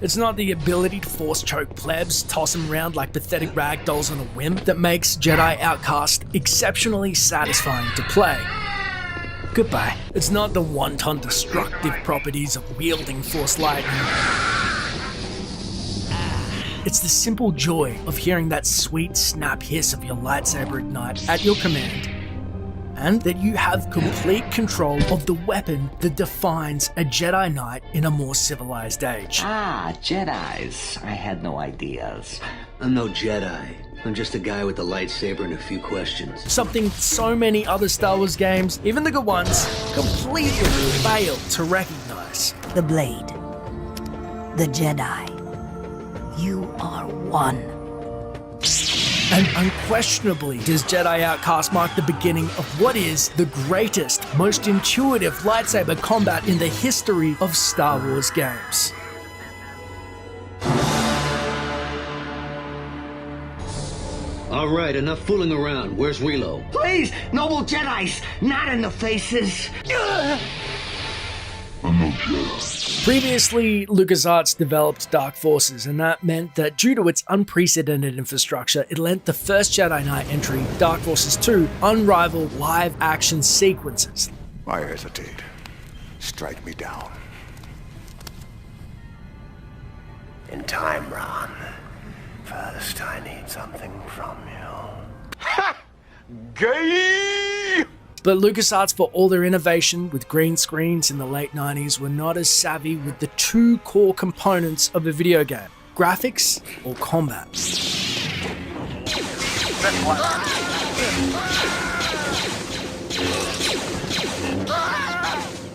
It's not the ability to force choke plebs, toss them around like pathetic rag dolls on a whim that makes Jedi Outcast exceptionally satisfying to play. Goodbye. It's not the wanton destructive properties of wielding Force lightning. It's the simple joy of hearing that sweet snap hiss of your lightsaber ignite at your command, and that you have complete control of the weapon that defines a Jedi Knight in a more civilized age. Ah, Jedis. I had no ideas. I'm no Jedi. I'm just a guy with a lightsaber and a few questions. Something so many other Star Wars games, even the good ones, completely fail to recognize. The blade. The Jedi. You are one. And unquestionably does Jedi Outcast mark the beginning of what is the greatest, most intuitive lightsaber combat in the history of Star Wars games. All right, enough fooling around. Where's Relo? Please, noble Jedis, not in the faces. I'm no Jedi. Previously, LucasArts developed Dark Forces, and that meant that due to its unprecedented infrastructure, it lent the first Jedi Knight entry, Dark Forces 2, unrivaled live-action sequences. Why hesitate? Strike me down. In time, Ron. First, I need something from you. Ha! Gay! But LucasArts, for all their innovation with green screens in the late 90s, were not as savvy with the two core components of a video game: graphics or combat.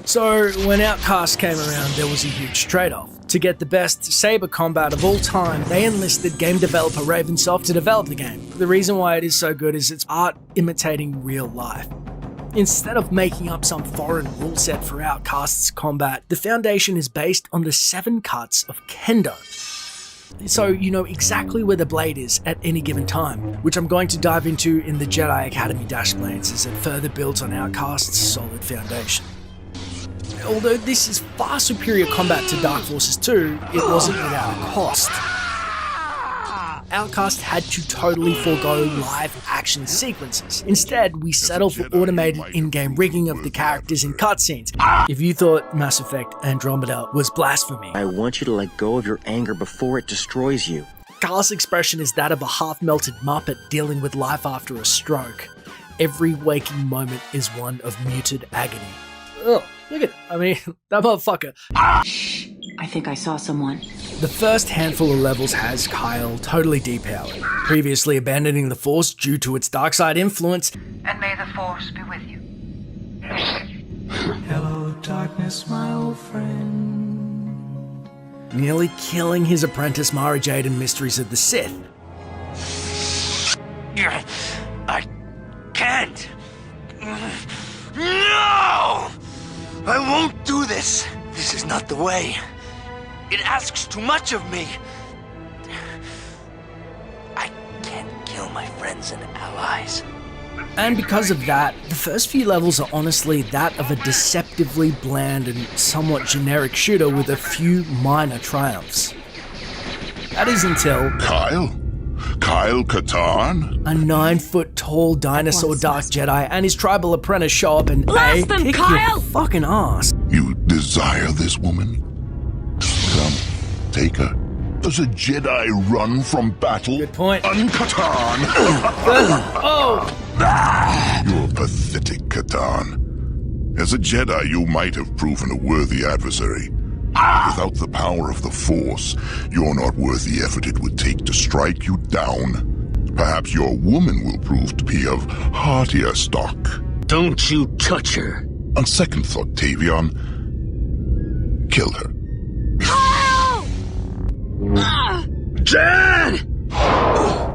So when Outcast came around, there was a huge trade-off. To get the best saber combat of all time, they enlisted game developer Ravensoft to develop the game. The reason why it is so good is it's art imitating real life. Instead of making up some foreign rule set for Outcast's combat, the foundation is based on the 7 cuts of Kendo. So you know exactly where the blade is at any given time, which I'm going to dive into in the Jedi Academy Dashblades as it further builds on Outcast's solid foundation. Although this is far superior combat to Dark Forces 2, it wasn't without a cost. Outcast had to totally forego live action sequences. Instead, we settle for automated in-game rigging of the characters in cutscenes. If you thought Mass Effect Andromeda was blasphemy, I want you to let go of your anger before it destroys you. Carl's expression is that of a half-melted Muppet dealing with life after a stroke. Every waking moment is one of muted agony. Ugh, look at it. I mean, that motherfucker. I think I saw someone. The first handful of levels has Kyle totally depowered, previously abandoning the Force due to its dark side influence. And may the Force be with you. Hello, darkness, my old friend. Nearly killing his apprentice Mara Jade in Mysteries of the Sith. I can't. No! I won't do this. This is not the way. It asks too much of me. I can't kill my friends and allies. And because of that, the first few levels are honestly that of a deceptively bland and somewhat generic shooter with a few minor triumphs. That is until... Kyle Katarn? A 9-foot-tall dinosaur Dark Jedi and his tribal apprentice show up and Blast them, kick Kyle! your fucking ass. You desire this woman? Come, take her. Does a Jedi run from battle? Good point. Katarn! Oh! You're pathetic, Katarn. As a Jedi, you might have proven a worthy adversary. Without the power of the Force, you're not worth the effort it would take to strike you down. Perhaps your woman will prove to be of heartier stock. Don't you touch her. On second thought, Tavion, kill her. Jan!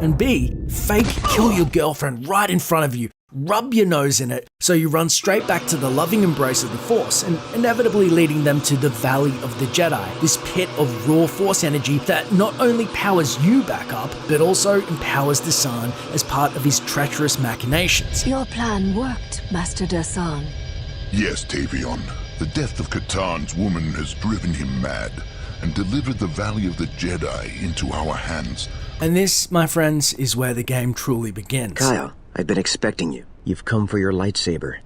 And B, fake kill your girlfriend right in front of you. Rub your nose in it so you run straight back to the loving embrace of the Force, and inevitably leading them to the Valley of the Jedi, this pit of raw Force energy that not only powers you back up, but also empowers Dasan as part of his treacherous machinations. Your plan worked, Master Dasan. Yes, Tavion. The death of Katarn's woman has driven him mad. and delivered the Valley of the Jedi into our hands. And this, my friends, is where the game truly begins. Kyle, I've been expecting you. You've come for your lightsaber.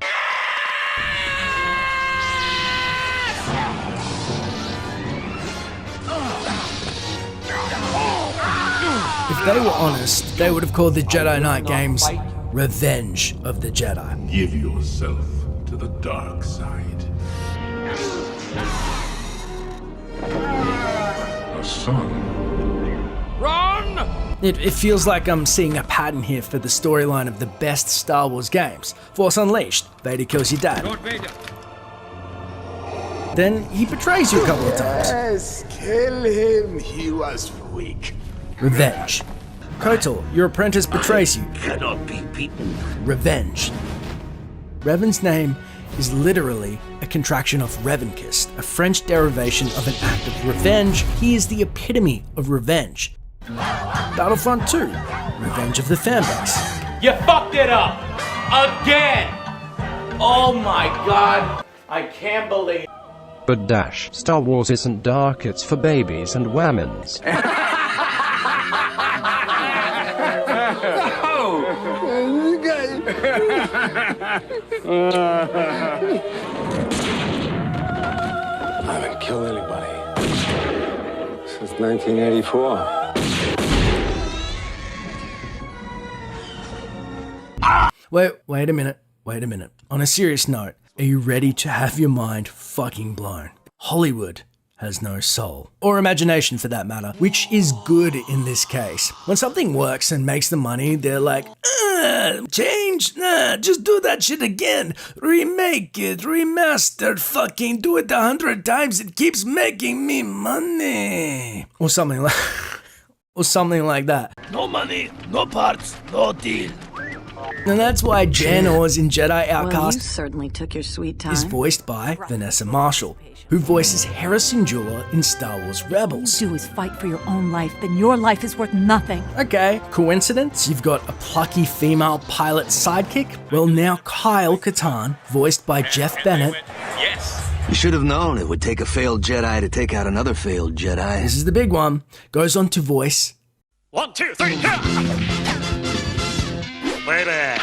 If they were honest, they would have called the Jedi Knight games Revenge of the Jedi. Give yourself to the dark side. A son. Run! It feels like I'm seeing a pattern here for the storyline of the best Star Wars games. Force Unleashed, Vader kills your dad. Then he betrays you a couple of times. Yes, kill him. He was weak. Revenge. KOTOR, your apprentice betrays you. Cannot be beaten. Revenge. Revan's name is literally a contraction of Revankist, a French derivation of an act of revenge. He is the epitome of revenge. Battlefront 2, Revenge of the Fanbase. You fucked it up! Again! Oh my god! I can't believe. But Dash, Star Wars isn't dark, it's for babies and whammons. I haven't killed anybody since 1984. Wait a minute. On a serious note, are you ready to have your mind fucking blown? Hollywood has no soul, or imagination for that matter, which is good in this case. When something works and makes the money, they're like, change? Nah, just do that shit again. Remake it, remastered, fucking do it 100 times, it keeps making me money. Or something like that. No money, no parts, no deal. And that's why Jan Ors in Jedi Outcast well, you certainly took your sweet time. is voiced by Vanessa Marshall, who voices Hera Syndulla in Star Wars Rebels. All you do is fight for your own life, then your life is worth nothing. Okay, coincidence? You've got a plucky female pilot sidekick? Well, now Kyle Katarn, voiced by Jeff Bennett. Yes. You should have known it would take a failed Jedi to take out another failed Jedi. This is the big one. Goes on to voice 1, 2, 3, Baby.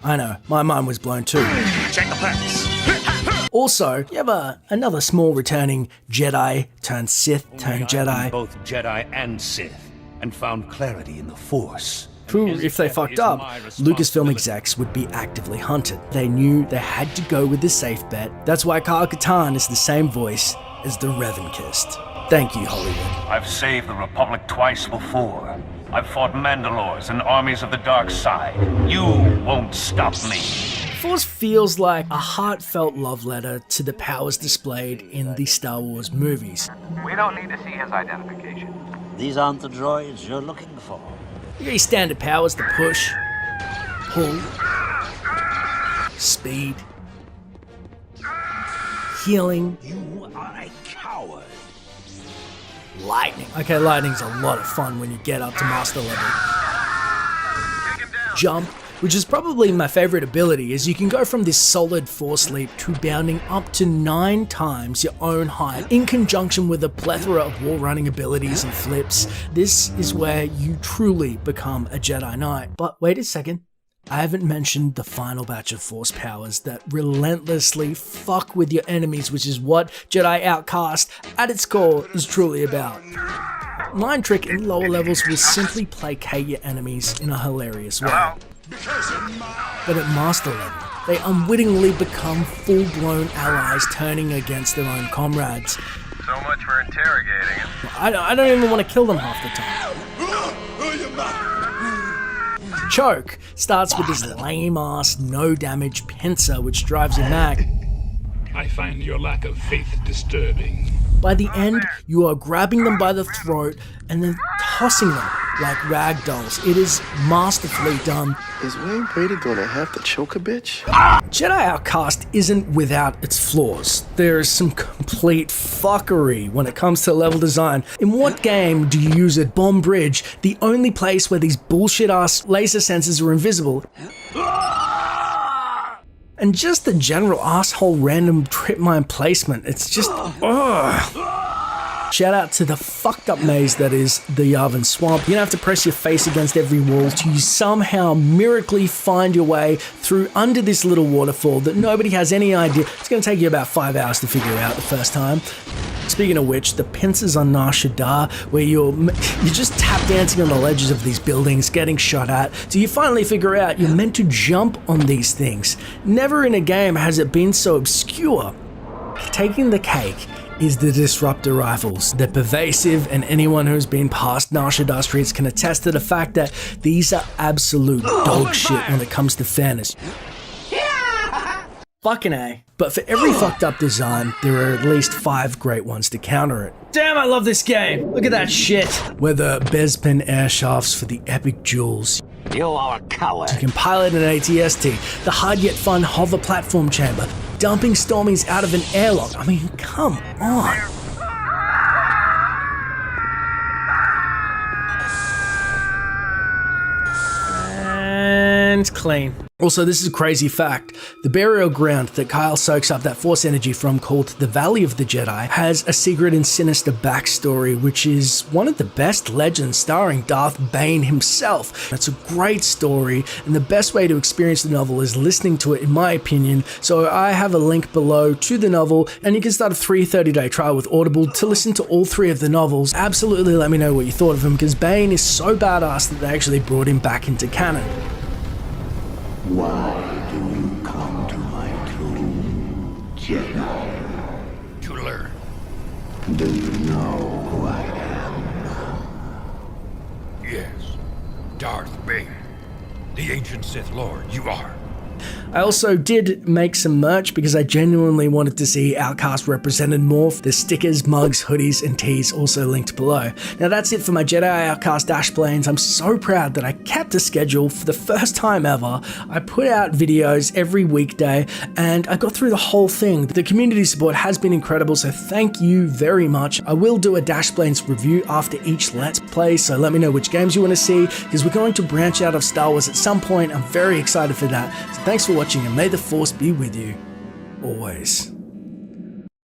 I know, my mind was blown too. Check the packs. Also, you have another small returning Jedi turned Sith turned Jedi. Both Jedi and Sith, and found clarity in the Force. Who, if they fucked up, Lucasfilm execs would be actively hunted. They knew they had to go with the safe bet. That's why Kyle Katarn is the same voice as the Revankist. Thank you, Hollywood. I've saved the Republic twice before. I've fought Mandalores and armies of the dark side. You won't stop me. Force feels like a heartfelt love letter to the powers displayed in the Star Wars movies. We don't need to see his identification. These aren't the droids you're looking for. You got your standard powers to push, pull, speed, healing. You are a coward. Lightning. Okay, lightning's a lot of fun when you get up to master level. Jump, which is probably my favorite ability, is you can go from this solid force leap to bounding up to 9 times your own height in conjunction with a plethora of wall running abilities and flips. This is where you truly become a Jedi Knight. But wait a second. I haven't mentioned the final batch of force powers that relentlessly fuck with your enemies, which is what Jedi Outcast at its core is truly about. Mind Trick in lower levels will simply placate your enemies in a hilarious way. But at master level, they unwittingly become full-blown allies turning against their own comrades. So much for interrogating him. I don't even want to kill them half the time. Choke starts with this lame-ass, no-damage pincer which drives you mad. I find your lack of faith disturbing. By the end, you are grabbing them by the throat and then tossing them like rag dolls. It is masterfully done. Is Wayne Brady gonna have to choke a bitch? Jedi Outcast isn't without its flaws. There is some complete fuckery when it comes to level design. In what game do you use a bomb bridge, the only place where these bullshit-ass laser sensors are invisible? And just the general asshole random trip mine placement, it's just, ugh. Shout out to the fucked up maze that is the Yavin Swamp. You're gonna have to press your face against every wall to somehow miraculously find your way through under this little waterfall that nobody has any idea. It's gonna take you about 5 hours to figure out the first time. Speaking of which, the pincers on Nar Shaddaa, where you're just tap dancing on the ledges of these buildings, getting shot at, till you finally figure out you're meant to jump on these things. Never in a game has it been so obscure. Taking the cake is the disruptor rifles. They're pervasive, and anyone who's been past Nar Shaddaa streets can attest to the fact that these are absolute dog shit when it comes to fairness. Fucking A. But for every fucked up design, there are at least 5 great ones to counter it. Damn, I love this game! Look at that shit! Whether Bespin air shafts for the epic jewels. You are a coward. You can pilot an ATST, the hard yet fun hover platform chamber, dumping Stormies out of an airlock. I mean, come on. And clean. Also, this is a crazy fact. The burial ground that Kyle soaks up that force energy from, called the Valley of the Jedi, has a secret and sinister backstory, which is one of the best legends starring Darth Bane himself. It's a great story, and the best way to experience the novel is listening to it, in my opinion. So I have a link below to the novel, and you can start a free 30-day trial with Audible to listen to all 3 of the novels. Absolutely let me know what you thought of him, because Bane is so badass that they actually brought him back into canon. Why do you come to my tomb, Jedi? To learn. Do you know who I am? Yes. Darth Bane. The ancient Sith Lord, you are. I also did make some merch because I genuinely wanted to see Outcast represented more. The stickers, mugs, hoodies, and tees also linked below. Now that's it for my Jedi Outcast Dash Planes. I'm so proud that I kept a schedule for the first time ever. I put out videos every weekday and I got through the whole thing. The community support has been incredible, so thank you very much. I will do a Dash Planes review after each Let's Play, so let me know which games you want to see, because we're going to branch out of Star Wars at some point. I'm very excited for that. So thanks for watching, and may the Force be with you always.